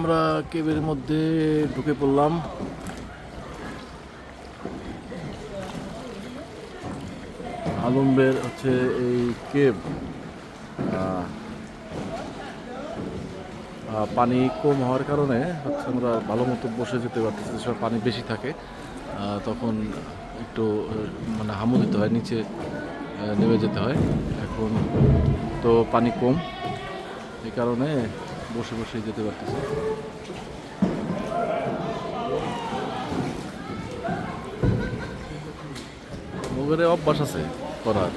আমরা কেবের মধ্যে ঢুকে পড়লাম। আলমবের হচ্ছে এই কেব। পানি কম হওয়ার কারণে হচ্ছে আমরা ভালো মতো বসে যেতে পারতেছি। যে সময় পানি বেশি থাকে তখন একটু মানে হামু দিতে হয়, নিচে নেমে যেতে হয়। এখন তো পানি কম, এই কারণে বসে বসেই যেতে পারতেছি। মোগরে অভ্যাস আছে করার।